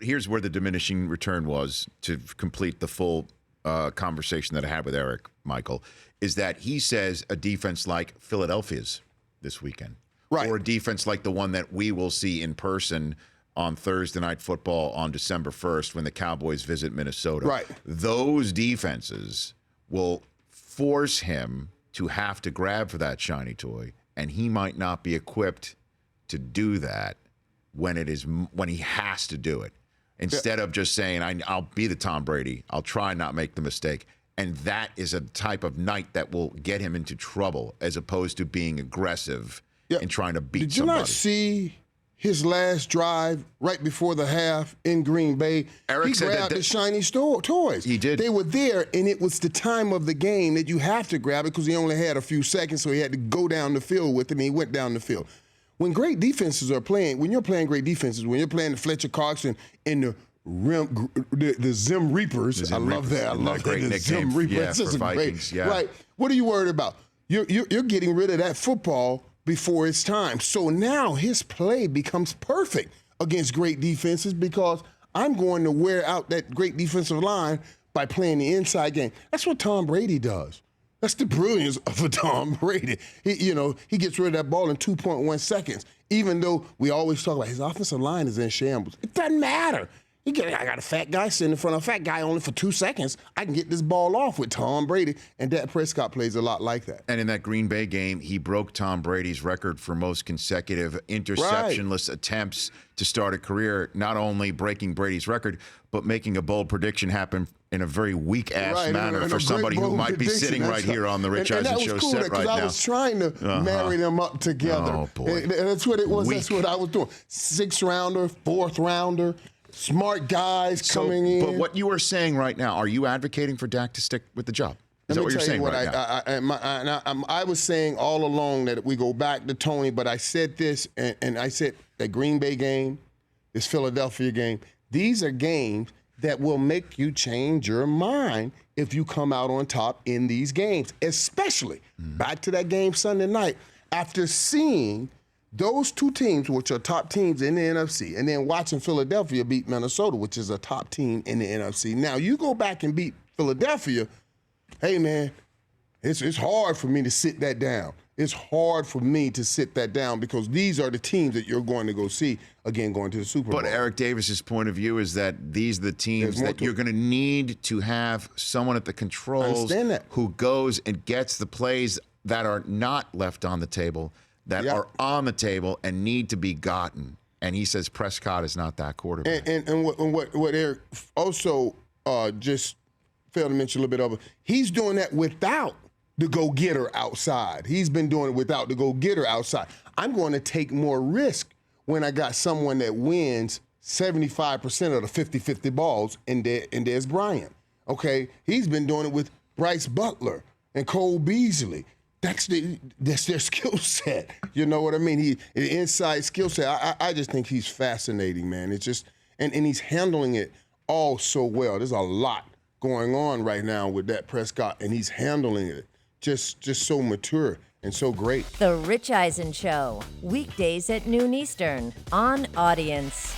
here's where the diminishing return was to complete the full conversation that I had with Eric, Michael, is that he says a defense like Philadelphia's this weekend. Right. Or a defense like the one that we will see in person on Thursday Night Football on December 1st when the Cowboys visit Minnesota. Right. Those defenses will force him to have to grab for that shiny toy, and he might not be equipped to do that when he has to do it. Instead of just saying, I'll be the Tom Brady, I'll try and not make the mistake. And that is a type of night that will get him into trouble as opposed to being aggressive and trying to beat somebody. Did you not see his last drive right before the half in Green Bay? Eric he said grabbed the shiny toys. He did. They were there, and it was the time of the game that you have to grab it because he only had a few seconds, so he had to go down the field with it, and he went down the field. When great defenses are playing, when you're playing great defenses, when you're playing the Fletcher Cox and the Zim Reapers, I love that. I love that. The Zim Reapers. Yeah, for Vikings. Great, right. What are you worried about? You're getting rid of that football before it's time. So now his play becomes perfect against great defenses because I'm going to wear out that great defensive line by playing the inside game. That's what Tom Brady does. That's the brilliance of a Tom Brady. He gets rid of that ball in 2.1 seconds, even though we always talk about his offensive line is in shambles. It doesn't matter. I got a fat guy sitting in front of a fat guy only for 2 seconds. I can get this ball off with Tom Brady, and Dak Prescott plays a lot like that. And in that Green Bay game, he broke Tom Brady's record for most consecutive interceptionless attempts to start a career, not only breaking Brady's record, but making a bold prediction happen in a very weak-ass manner for somebody who might be sitting right here on the Rich Eisen Show set right now. I was trying to marry them up together. Oh, boy. And that's what it was. That's what I was doing. 6th-rounder, 4th-rounder. Smart guys coming in. But what you are saying right now, are you advocating for Dak to stick with the job? Is that what you're saying right now? I was saying all along that we go back to Tony, but I said this, and I said that Green Bay game, this Philadelphia game, these are games that will make you change your mind if you come out on top in these games, especially back to that game Sunday night after seeing those two teams, which are top teams in the NFC, and then watching Philadelphia beat Minnesota, which is a top team in the NFC. Now, you go back and beat Philadelphia, hey, man, it's hard for me to sit that down. It's hard for me to sit that down because these are the teams that you're going to go see, again, going to the Super Bowl. But Eric Davis's point of view is that these are the teams that you're going to need to have someone at the controls who goes and gets the plays that are not left on the table, that are on the table and need to be gotten. And he says Prescott is not that quarterback. And what Eric also just failed to mention a little bit of it, he's doing that without the go-getter outside. He's been doing it without the go-getter outside. I'm going to take more risk when I got someone that wins 75% of the 50-50 balls in Dez Bryant. Okay? He's been doing it with Bryce Butler and Cole Beasley. That's their skill set. You know what I mean? The inside skill set. I just think he's fascinating, man. It's just and he's handling it all so well. There's a lot going on right now with Dak Prescott, and he's handling it just so mature and so great. The Rich Eisen Show, weekdays at noon Eastern on Audience.